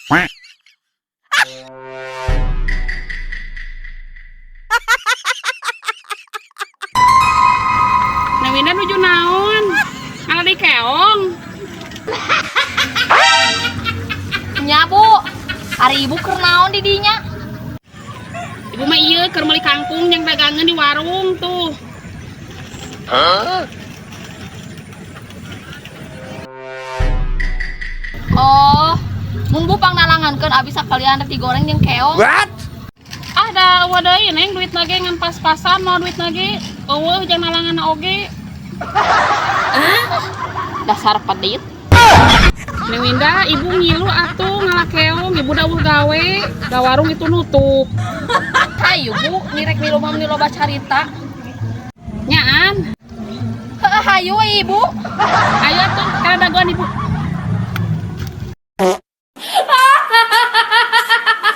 Neng Winda nuju naon? Ala di keong. Nya Bu, hari ibu keur naon di dinya? Ibu mah ieu keur meuli kangkung yang dagangan di warung tuh. Oh, mun Bu pangnalangankeun abis sakalian reti goreng jeung keong. What? Ada wadah neng duit nage ngan pas-pasan mau duit nage. Eueuh jeung nalangan oge. Dasar pedit. Neng Winda, ibu ngilu atuh ngalakeong, ibu dawuh gawe, da warung itu nutup. Hayu Bu, nirek milu mah meni loba carita. Nyaan, Hayu we Ibu. ayo tuh kada dagoan ibu.